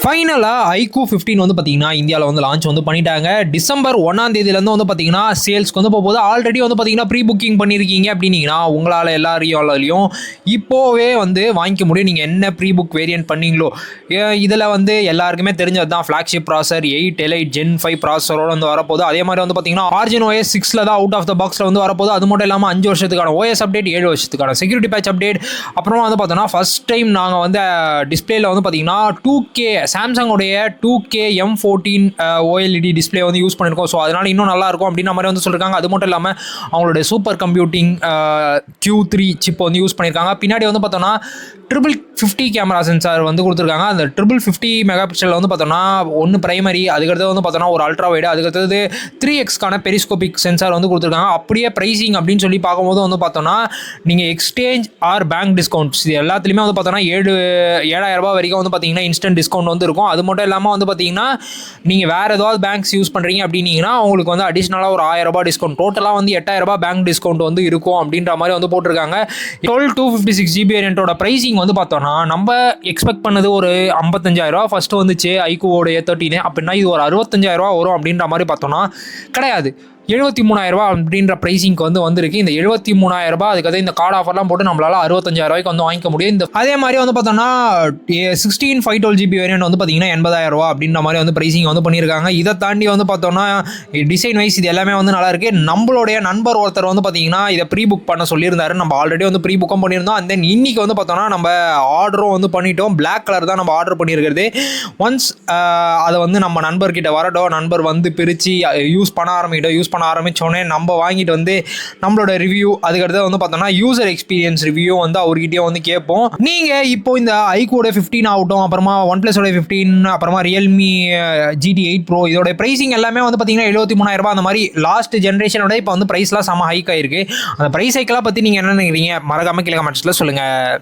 ஃபைனலாக ஐக்கூ 15 வந்து பார்த்தீங்கன்னா இந்தியாவில் வந்து லான்ச் வந்து பண்ணிட்டாங்க. டிசம்பர் 1ஆம் தேதியிலேருந்து வந்து பார்த்தீங்கன்னா சேல்ஸ்க்கு வந்து போகும்போது ஆல்ரெடி வந்து பார்த்தீங்கன்னா ப்ரீ புக்கிங் பண்ணியிருக்கீங்க அப்படின்னீங்கன்னா உங்களால் எல்லாரையும் இப்போவே வந்து வாங்கிக்க முடியும். நீங்கள் என்ன ப்ரீ புக் வேரியன்ட் பண்ணீங்களோ இதில் வந்து எல்லாருக்குமே தெரிஞ்சது தான் ஃப்ளாக்ஷிப் ப்ராசர் 8 Elite Gen 5 ப்ராசரோடு வந்து வரப்போகுது. அதே மாதிரி வந்து பார்த்தீங்கன்னா Origin OS 6 தான் அவுட் ஆஃப் த பாக்ஸில் வந்து வரப்போகுது. அது மட்டும் இல்லாமல் 5 வருஷத்துக்கான OS அப்டேட், 7 வருஷத்துக்கான செக்யூரிட்டி பேட்ச் அப்டேட். அப்புறமா வந்து பார்த்தோன்னா ஃபர்ஸ்ட் டைம் நாங்கள் வந்து டிஸ்பிளேல வந்து பார்த்தீங்கன்னா 2K சாம்சங்கோடைய 2K M14 OLED display வந்து யூஸ் பண்ணியிருக்கோம். ஸோ அதனால் இன்னும் நல்லாயிருக்கும் அப்படின்ற மாதிரி வந்து சொல்லியிருக்காங்க. அது மட்டும் இல்லாமல் அவங்களுடைய சூப்பர் கம்ப்யூட்டிங் Q3 சிப் வந்து யூஸ் பண்ணியிருக்காங்க. பின்னாடி வந்து பார்த்தோன்னா 50 கேமரா சென்சார் வந்து கொடுத்துருக்காங்க. அந்த 50 மெகா பிக்சலில் வந்து பார்த்தோன்னா ஒன்று பிரைமரி, அதுக்கடுத்து வந்து பார்த்தோன்னா ஒரு அல்ட்ரா வைடு, அதுக்கடுத்தது 3Xக்கான பெரிஸ்கோபிக் சென்சார் வந்து கொடுத்துருக்காங்க. அப்படியே ப்ரைஸிங் அப்படின்னு சொல்லி பார்க்கும்போது வந்து பார்த்தோன்னா நீங்கள் எக்ஸ்சேஞ்ச் ஆர் பேங்க் டிஸ்கவுண்ட்ஸ் இது எல்லாத்துலேயுமே வந்து பார்த்தோன்னா 7,000 வரைக்கும் வந்து பார்த்தீங்கன்னா இன்ஸ்டன்ட் டிஸ்கவுண்ட் வந்து இருக்கும். அது மட்டும் இல்லாமல் வந்து பார்த்தீங்கன்னா நீங்கள் வேறு ஏதாவது பேங்க்ஸ் யூஸ் பண்ணுறீங்க அப்படின்னீங்கன்னா உங்களுக்கு வந்து அடிஷ்னலாக ஒரு 1,000 டிஸ்கவுண்ட், டோட்டலாக வந்து 8,000 பேங்க் டிஸ்கவுண்ட் வந்து இருக்கும் அப்படின்ற மாதிரி வந்து போட்டிருக்காங்க. 256 GB வேரியண்ட்டோட ப்ரைஸிங் வந்து பார்த்தோன்னா நம்ம எக்ஸ்பெக்ட் பண்ணது ஒரு 55,000 ஃபஸ்ட்டு வந்துச்சு ஐக்கூவோடைய 13. அப்படின்னா இது ஒரு 65,000 வரும் அப்படின்ற மாதிரி பார்த்தோன்னா கிடையாது. 73,000 அப்படின்ற ப்ரைஸிங்க்கு வந்து வந்திருக்கு. இந்த 73,000 அதுக்கு இந்த கார்டு ஆஃபர்லாம் போட்டு நம்மளால 65,000 வந்து வாங்கிக்க முடியும். இந்த அதே மாதிரி வந்து பார்த்தோம்னா 16 512 GB வேரியன்ட் வந்து பார்த்தீங்கன்னா 80,000 அப்படின்ற மாதிரி வந்து ப்ரைஸிங் வந்து பண்ணியிருக்காங்க. இதை தாண்டி வந்து பார்த்தோம்னா டிசைன் வைஸ் இது எல்லாமே வந்து நல்லா இருக்கு. நம்மளுடைய நண்பர் ஒருத்தர் வந்து பார்த்தீங்கன்னா இதை ப்ரீ புக் பண்ண சொல்லியிருந்தாரு. நம்ம ஆல்ரெடி வந்து ப்ரீ புக்கும் பண்ணியிருந்தோம். அண்ட் தென் இன்னைக்கு வந்து பார்த்தோம்னா நம்ம ஆர்டரும் வந்து பண்ணிட்டோம். பிளாக் கலர் தான் நம்ம ஆர்டர் பண்ணியிருக்கிறது. ஒன்ஸ் அதை வந்து நம்ம நண்பர்கிட்ட வரட்டும், நண்பர் வந்து பிரித்து யூஸ் பண்ண ஆரம்பிச்சோடனே நம்ம வாங்கிட்டு வந்து நம்மளோட ரிவ்யூ, அதுக்கடுத்து வந்து பார்த்தோம்னா யூசர் எக்ஸ்பீரியன்ஸ் ரிவ்யூ வந்து அவர்கிட்டயே வந்து கேட்போம். நீங்கள் இப்போ இந்த ஐக்கூட 15 ஆகட்டும், அப்புறமா ஒன் பிளஸோட 15, அப்புறமா ரியல்மி GT8 Pro இதோட ப்ரைஸிங் எல்லாமே வந்து பார்த்தீங்கன்னா 73,000 அந்த மாதிரி லாஸ்ட் ஜென்ரேஷனோட இப்போ வந்து ப்ரைஸ்லாம் செம ஹைக் ஆயிருக்கு. அந்த ப்ரைஸ் ஹைக்கெல்லாம் பற்றி நீங்கள் என்ன நினைக்கிறீங்க? மறக்காம கீழே கமெண்ட்ஸில் சொல்லுங்கள்.